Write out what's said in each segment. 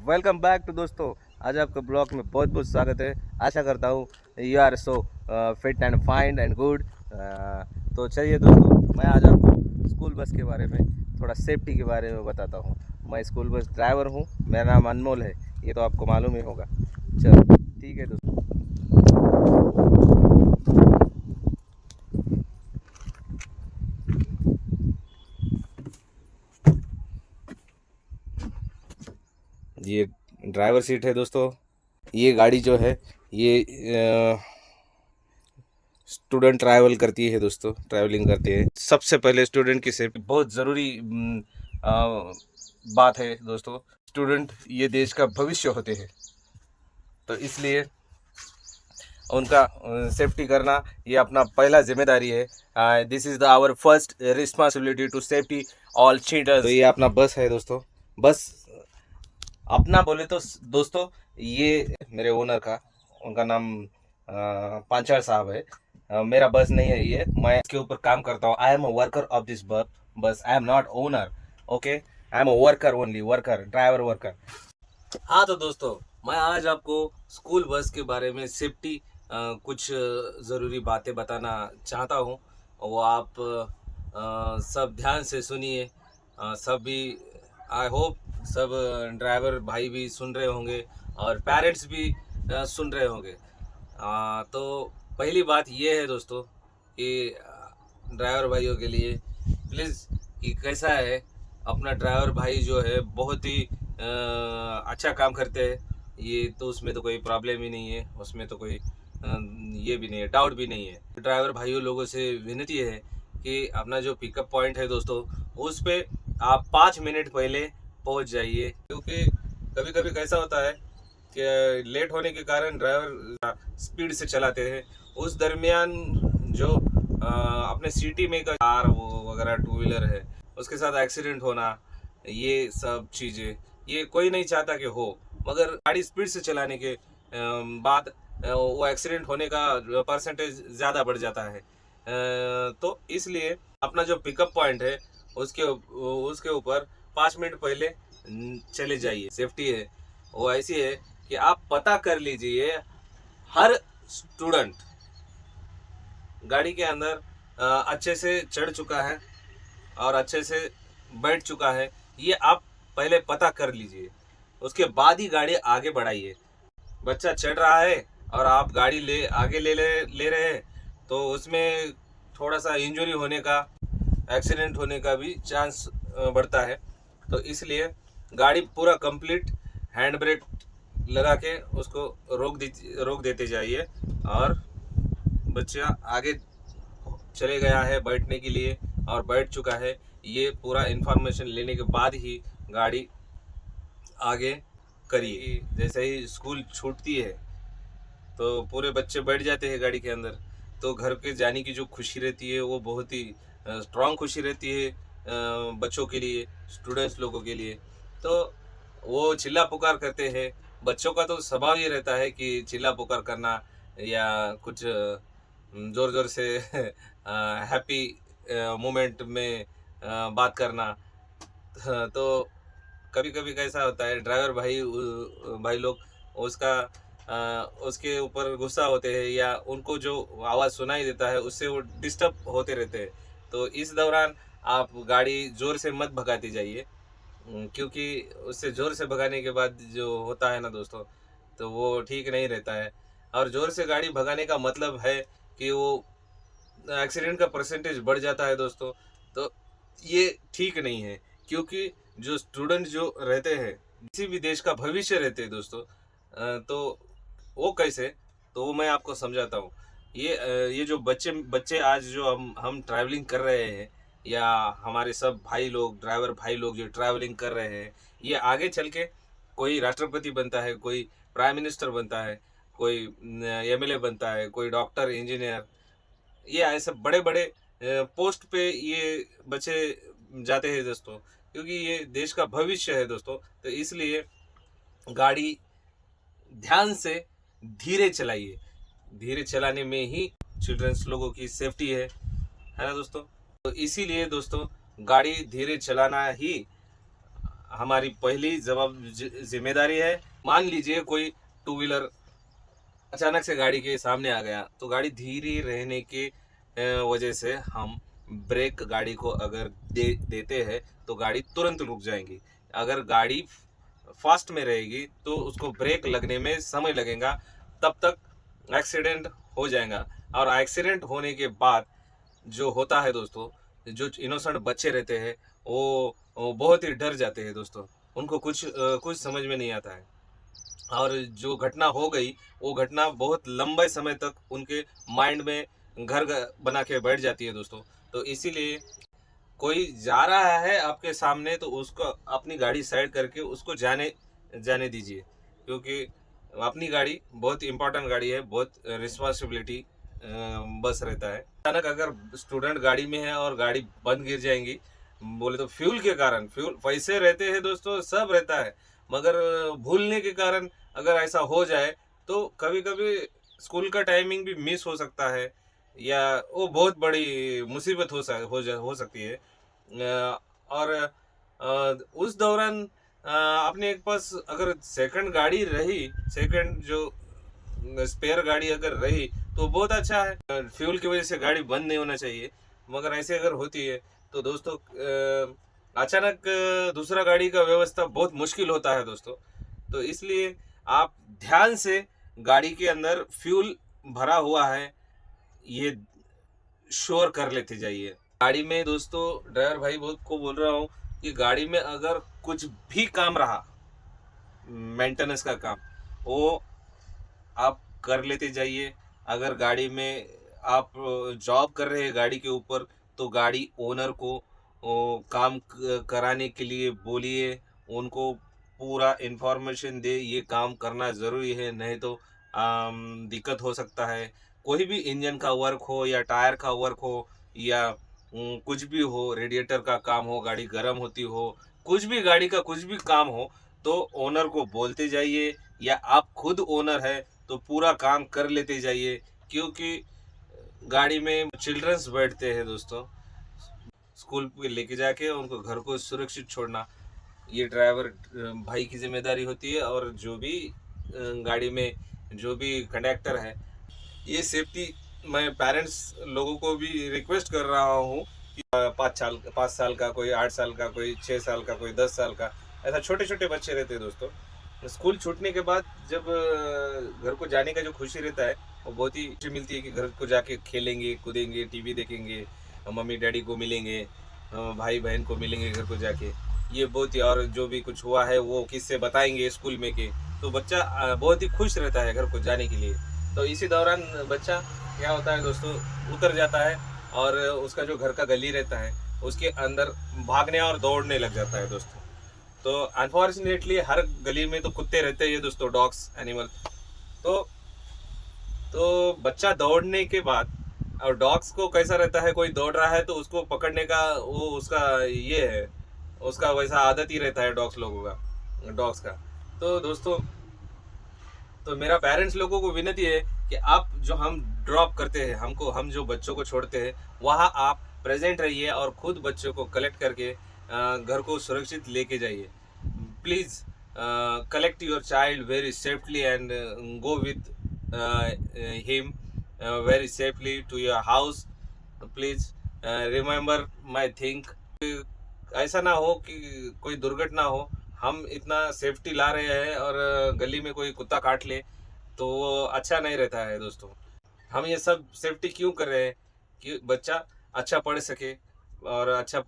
Welcome back to दोस्तों। आज आपका ब्लॉग में बहुत बहुत स्वागत है। आशा करता हूँ you are so fit and fine and good. तो चलिए दोस्तों, मैं आज आपको स्कूल बस के बारे में, थोड़ा सेफ्टी के बारे में बताता हूँ। मैं स्कूल बस ड्राइवर हूँ, मेरा नाम अनमोल है, ये तो आपको मालूम ही होगा। चलो ठीक है दोस्तों। ये ड्राइवर सीट है दोस्तों। ये गाड़ी जो है ये स्टूडेंट ट्रैवल करती है दोस्तों, ट्रैवलिंग करती है। सबसे पहले स्टूडेंट की सेफ्टी बहुत ज़रूरी बात है दोस्तों। स्टूडेंट ये देश का भविष्य होते हैं, तो इसलिए उनका सेफ्टी करना ये अपना पहला जिम्मेदारी है। This is the our first responsibility to safety all children. तो ये अपना बस है दोस्तों। बस अपना बोले तो दोस्तों, ये मेरे ओनर का, उनका नाम पांचाल साहब है। मेरा बस नहीं है ये, मैं इसके ऊपर काम करता हूँ। I am a worker of this bus. I am not owner, okay. I am a worker only, worker, driver worker. हाँ तो दोस्तों, मैं आज आपको स्कूल बस के बारे में सेफ्टी कुछ ज़रूरी बातें बताना चाहता हूँ। वो आप सब ध्यान से सुनिए। सभी, आई होप सब ड्राइवर भाई भी सुन रहे होंगे और पेरेंट्स भी सुन रहे होंगे। तो पहली बात ये है दोस्तों कि ड्राइवर भाइयों के लिए प्लीज़, कि कैसा है, अपना ड्राइवर भाई जो है बहुत ही अच्छा काम करते हैं। ये तो उसमें तो कोई प्रॉब्लम ही नहीं है, उसमें तो कोई ये भी नहीं है, डाउट भी नहीं है। ड्राइवर भाइयों लोगों से विनती है कि अपना जो पिकअप पॉइंट है दोस्तों, उस पे आप 5 मिनट पहले पहुंच जाइए। क्योंकि कभी कभी कैसा होता है कि लेट होने के कारण ड्राइवर स्पीड से चलाते हैं। उस दरमियान जो अपने सिटी में का कार वो वगैरह टू व्हीलर है, उसके साथ एक्सीडेंट होना, ये सब चीज़ें ये कोई नहीं चाहता कि हो। मगर गाड़ी स्पीड से चलाने के बाद वो एक्सीडेंट होने का परसेंटेज ज़्यादा बढ़ जाता है। तो इसलिए अपना जो पिकअप पॉइंट है उसके ऊपर 5 मिनट पहले चले जाइए। सेफ्टी है वो ऐसी है कि आप पता कर लीजिए, हर स्टूडेंट गाड़ी के अंदर अच्छे से चढ़ चुका है और अच्छे से बैठ चुका है, ये आप पहले पता कर लीजिए। उसके बाद ही गाड़ी आगे बढ़ाइए। बच्चा चढ़ रहा है और आप गाड़ी आगे ले रहे हैं, तो उसमें थोड़ा सा इंजरी होने का, एक्सीडेंट होने का भी चांस बढ़ता है। तो इसलिए गाड़ी पूरा कंप्लीट हैंड ब्रेक लगा के उसको रोक देते जाइए। और बच्चा आगे चले गया है बैठने के लिए और बैठ चुका है, ये पूरा इन्फॉर्मेशन लेने के बाद ही गाड़ी आगे करिए। जैसे ही स्कूल छूटती है तो पूरे बच्चे बैठ जाते हैं गाड़ी के अंदर, तो घर के जाने की जो खुशी रहती है वो बहुत ही स्ट्रांग खुशी रहती है बच्चों के लिए, स्टूडेंट्स लोगों के लिए। तो वो चिल्ला पुकार करते हैं। बच्चों का तो स्वभाव ये रहता है कि चिल्ला पुकार करना या कुछ ज़ोर ज़ोर से हैप्पी मोमेंट में बात करना। तो कभी कभी कैसा होता है, ड्राइवर भाई लोग उसके ऊपर गुस्सा होते हैं, या उनको जो आवाज़ सुनाई देता है उससे वो डिस्टर्ब होते रहते हैं। तो इस दौरान आप गाड़ी ज़ोर से मत भगाती जाइए, क्योंकि उससे ज़ोर से भगाने के बाद जो होता है ना दोस्तों, तो वो ठीक नहीं रहता है। और ज़ोर से गाड़ी भगाने का मतलब है कि वो एक्सीडेंट का परसेंटेज बढ़ जाता है दोस्तों। तो ये ठीक नहीं है, क्योंकि जो स्टूडेंट जो रहते हैं, किसी भी देश का भविष्य रहते हैं दोस्तों। तो वो कैसे, तो वो मैं आपको समझाता हूँ। ये जो बच्चे आज जो हम ट्रैवलिंग कर रहे हैं, या हमारे सब भाई लोग, ड्राइवर भाई लोग जो ट्रैवलिंग कर रहे हैं, ये आगे चल के कोई राष्ट्रपति बनता है, कोई प्राइम मिनिस्टर बनता है, कोई एमएलए बनता है, कोई डॉक्टर, इंजीनियर, ये ऐसे बड़े बड़े पोस्ट पे ये बच्चे जाते हैं दोस्तों। क्योंकि ये देश का भविष्य है दोस्तों। तो इसलिए गाड़ी ध्यान से धीरे चलाइए। धीरे चलाने में ही चिल्ड्रंस लोगों की सेफ्टी है ना दोस्तों। तो इसीलिए दोस्तों गाड़ी धीरे चलाना ही हमारी पहली जिम्मेदारी है। मान लीजिए कोई टू व्हीलर अचानक से गाड़ी के सामने आ गया, तो गाड़ी धीरे रहने के वजह से हम ब्रेक गाड़ी को अगर देते हैं तो गाड़ी तुरंत रुक जाएगी। अगर गाड़ी फास्ट में रहेगी तो उसको ब्रेक लगने में समय लगेगा, तब तक एक्सीडेंट हो जाएगा। और एक्सीडेंट होने के बाद जो होता है दोस्तों, जो इनोसेंट बच्चे रहते हैं वो बहुत ही डर जाते हैं दोस्तों। उनको कुछ समझ में नहीं आता है, और जो घटना हो गई वो घटना बहुत लंबे समय तक उनके माइंड में घर बना के बैठ जाती है दोस्तों। तो इसीलिए कोई जा रहा है आपके सामने तो उसको अपनी गाड़ी साइड करके उसको जाने दीजिए, क्योंकि अपनी गाड़ी बहुत इंपॉर्टेंट गाड़ी है, बहुत रिस्पॉन्सिबिलिटी बस रहता है। अचानक अगर स्टूडेंट गाड़ी में है और गाड़ी बंद गिर जाएंगी, बोले तो फ्यूल के कारण, फ्यूल पैसे रहते हैं दोस्तों, सब रहता है, मगर भूलने के कारण अगर ऐसा हो जाए तो कभी कभी स्कूल का टाइमिंग भी मिस हो सकता है, या वो बहुत बड़ी मुसीबत हो सकती है। और उस दौरान अपने एक पास अगर सेकंड गाड़ी रही, सेकंड जो स्पेयर गाड़ी अगर रही तो बहुत अच्छा है। फ्यूल की वजह से गाड़ी बंद नहीं होना चाहिए, मगर ऐसे अगर होती है तो दोस्तों अचानक दूसरा गाड़ी का व्यवस्था बहुत मुश्किल होता है दोस्तों। तो इसलिए आप ध्यान से गाड़ी के अंदर फ्यूल भरा हुआ है ये श्योर कर लेते जाइए। गाड़ी में दोस्तों ड्राइवर भाई को बोल रहा हूँ कि गाड़ी में अगर कुछ भी काम रहा, मेंटेनेंस का काम, वो आप कर लेते जाइए। अगर गाड़ी में आप जॉब कर रहे हैं गाड़ी के ऊपर, तो गाड़ी ओनर को काम कराने के लिए बोलिए, उनको पूरा इंफॉर्मेशन दे, ये काम करना ज़रूरी है, नहीं तो दिक्कत हो सकता है। कोई भी इंजन का वर्क हो या टायर का वर्क हो या कुछ भी हो, रेडिएटर का काम हो, गाड़ी गर्म होती हो, कुछ भी गाड़ी का कुछ भी काम हो, तो ओनर को बोलते जाइए, या आप खुद ओनर है तो पूरा काम कर लेते जाइए। क्योंकि गाड़ी में चिल्ड्रंस बैठते हैं दोस्तों, स्कूल पे लेके जाके उनको घर को सुरक्षित छोड़ना ये ड्राइवर भाई की जिम्मेदारी होती है। और जो भी गाड़ी में जो भी कंडक्टर है, ये सेफ्टी मैं पेरेंट्स लोगों को भी रिक्वेस्ट कर रहा हूँ कि 5 साल का कोई, 8 साल का कोई, 6 साल का कोई, 10 साल का, ऐसा छोटे छोटे बच्चे रहते हैं दोस्तों। स्कूल छूटने के बाद जब घर को जाने का जो खुशी रहता है वो बहुत ही खुशी मिलती है कि घर को जाके खेलेंगे, कूदेंगे, टीवी देखेंगे, मम्मी डैडी को मिलेंगे, भाई बहन को मिलेंगे घर को जाके, ये बहुत ही, और जो भी कुछ हुआ है वो किससे बताएंगे स्कूल में के, तो बच्चा बहुत ही खुश रहता है घर को जाने के लिए। तो इसी दौरान बच्चा क्या होता है दोस्तों, उतर जाता है और उसका जो घर का गली रहता है उसके अंदर भागने और दौड़ने लग जाता है दोस्तों। तो अनफॉर्चुनेटली हर गली में तो कुत्ते रहते हैं दोस्तों, डॉग्स, एनिमल। तो बच्चा दौड़ने के बाद, और डॉग्स को कैसा रहता है, कोई दौड़ रहा है तो उसको पकड़ने का वो उसका ये है, उसका वैसा आदत ही रहता है डॉग्स का। तो दोस्तों, तो मेरा पेरेंट्स लोगों को विनती है कि आप जो हम ड्रॉप करते हैं, हम जो बच्चों को छोड़ते हैं, वहाँ आप प्रेजेंट रहिए और खुद बच्चों को कलेक्ट करके घर को सुरक्षित लेके जाइए। Please collect your child very safely and go with him very safely to your house. Please remember my think, ऐसा ना हो कि कोई दुर्घटना हो। हम इतना सेफ्टी ला रहे हैं और गली में कोई कुत्ता काट ले तो वो अच्छा नहीं रहता है दोस्तों। हम ये सब सेफ्टी क्यों कर रहे हैं कि बच्चा अच्छा पढ़ सके और अच्छा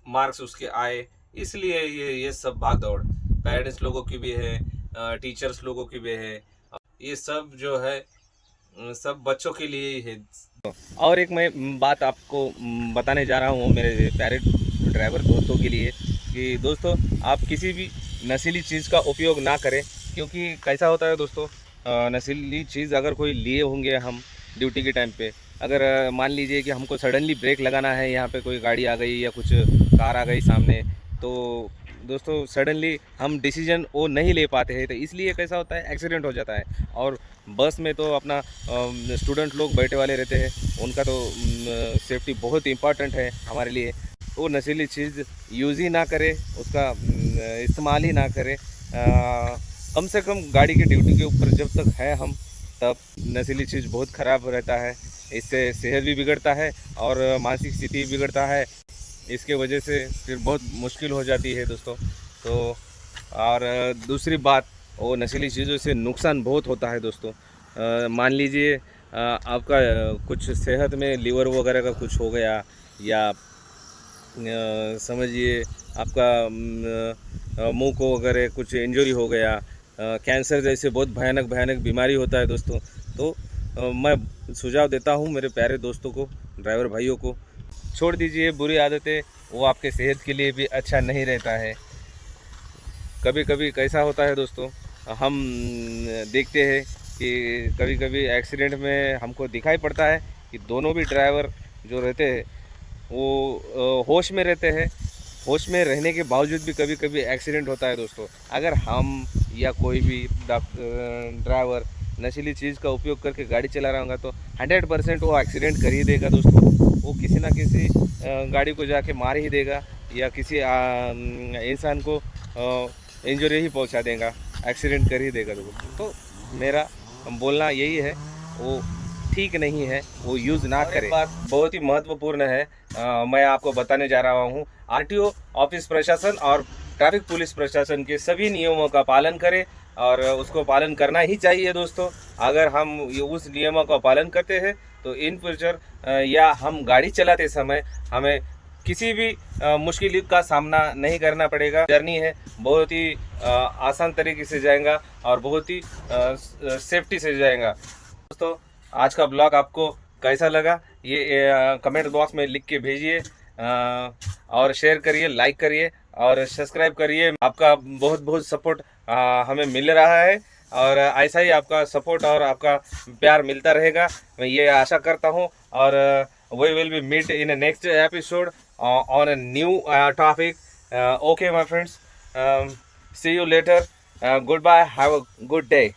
मार्क्स उसके आए, इसलिए ये सब भाग दौड़ पेरेंट्स लोगों की भी है, टीचर्स लोगों की भी है, ये सब जो है सब बच्चों के लिए ही है। और एक मैं बात आपको बताने जा रहा हूँ मेरे प्यारे ड्राइवर दोस्तों के लिए कि दोस्तों, आप किसी भी नशीली चीज़ का उपयोग ना करें। क्योंकि कैसा होता है दोस्तों, नशीली चीज़ अगर कोई लिए होंगे हम ड्यूटी के टाइम पे, अगर मान लीजिए कि हमको सडनली ब्रेक लगाना है, यहाँ पे कोई गाड़ी आ गई या कुछ कार आ गई सामने, तो दोस्तों सडनली हम डिसीजन वो नहीं ले पाते हैं, तो इसलिए कैसा होता है, एक्सीडेंट हो जाता है। और बस में तो अपना स्टूडेंट लोग बैठे वाले रहते हैं, उनका तो सेफ्टी बहुत इम्पॉर्टेंट है हमारे लिए। वो नशीली चीज़ यूज़ ही ना करे, उसका इस्तेमाल ही ना करे। कम से कम गाड़ी की ड्यूटी के ऊपर जब तक है हम, तब नशीली चीज़ बहुत ख़राब रहता है। इससे सेहत भी बिगड़ता है और मानसिक स्थिति भी बिगड़ता है। इसके वजह से फिर बहुत मुश्किल हो जाती है दोस्तों। तो और दूसरी बात, वो नशीली चीज़ों से नुकसान बहुत होता है दोस्तों। मान लीजिए आपका कुछ सेहत में लीवर वगैरह का कुछ हो गया, या समझिए आपका मुंह को वगैरह कुछ इंजरी हो गया, कैंसर जैसे बहुत भयानक भयानक बीमारी होता है दोस्तों। तो मैं सुझाव देता हूँ मेरे प्यारे दोस्तों को, ड्राइवर भाइयों को, छोड़ दीजिए बुरी आदतें, वो आपके सेहत के लिए भी अच्छा नहीं रहता है। कभी कभी कैसा होता है दोस्तों, हम देखते हैं कि कभी कभी एक्सीडेंट में हमको दिखाई पड़ता है कि दोनों भी ड्राइवर जो रहते हैं वो होश में रहते हैं। होश में रहने के बावजूद भी कभी कभी एक्सीडेंट होता है दोस्तों। अगर हम या कोई भी ड्राइवर नशीली चीज़ का उपयोग करके गाड़ी चला रहा होगा तो 100% वो एक्सीडेंट कर ही देगा दोस्तों। वो किसी ना किसी गाड़ी को जाके मार ही देगा, या किसी इंसान को इंजरी ही पहुंचा देगा, एक्सीडेंट कर ही देगा दोस्तों। तो मेरा बोलना यही है, वो ठीक नहीं है, वो यूज़ ना करें। बात बहुत ही महत्वपूर्ण है, मैं आपको बताने जा रहा हूँ। आरटीओ ऑफिस प्रशासन और ट्रैफिक पुलिस प्रशासन के सभी नियमों का पालन करें, और उसको पालन करना ही चाहिए दोस्तों। अगर हम उस नियमों का पालन करते हैं तो इन फ्यूचर या हम गाड़ी चलाते समय हमें किसी भी मुश्किल का सामना नहीं करना पड़ेगा। जर्नी है बहुत ही आसान तरीके से जाएगा और बहुत ही सेफ्टी से जाएगा दोस्तों। आज का ब्लॉग आपको कैसा लगा, ये कमेंट बॉक्स में लिख के भेजिए, और शेयर करिए, लाइक करिए और सब्सक्राइब करिए। आपका बहुत बहुत सपोर्ट हमें मिल रहा है, और ऐसा ही आपका सपोर्ट और आपका प्यार मिलता रहेगा, मैं ये आशा करता हूँ। और we will be meet in a next episode on a new topic. Okay my friends, see you later. Goodbye, have a good day.